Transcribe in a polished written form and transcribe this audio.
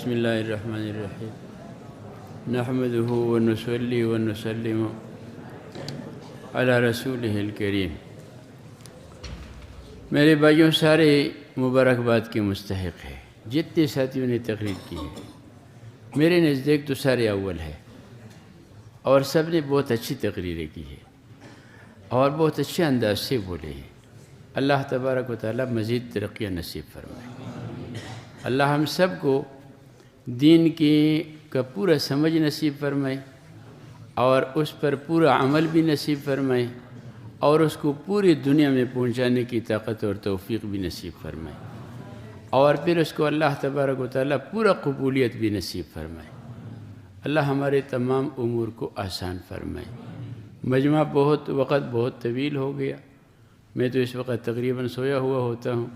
بسم اللہ الرحمن الرحیم نحمدہ ونصلی ونسلم علی رسولہ الکریم۔ میرے بھائیوں، سارے مبارکباد کے مستحق ہے جتنے ساتھیوں نے تقریر کی ہے۔ میرے نزدیک تو سارے اول ہے اور سب نے بہت اچھی تقریریں کی ہے اور بہت اچھے انداز سے بولے ہیں۔ اللہ تبارک و تعالیٰ مزید ترقی نصیب فرمائے۔ اللہ ہم سب کو دین کا پورا سمجھ نصیب فرمائے اور اس پر پورا عمل بھی نصیب فرمائے اور اس کو پوری دنیا میں پہنچانے کی طاقت اور توفیق بھی نصیب فرمائے اور پھر اس کو اللہ تبارک و تعالیٰ پورا قبولیت بھی نصیب فرمائے۔ اللہ ہمارے تمام امور کو آسان فرمائے۔ مجمع بہت طویل ہو گیا، میں تو اس وقت تقریباً سویا ہوا ہوتا ہوں۔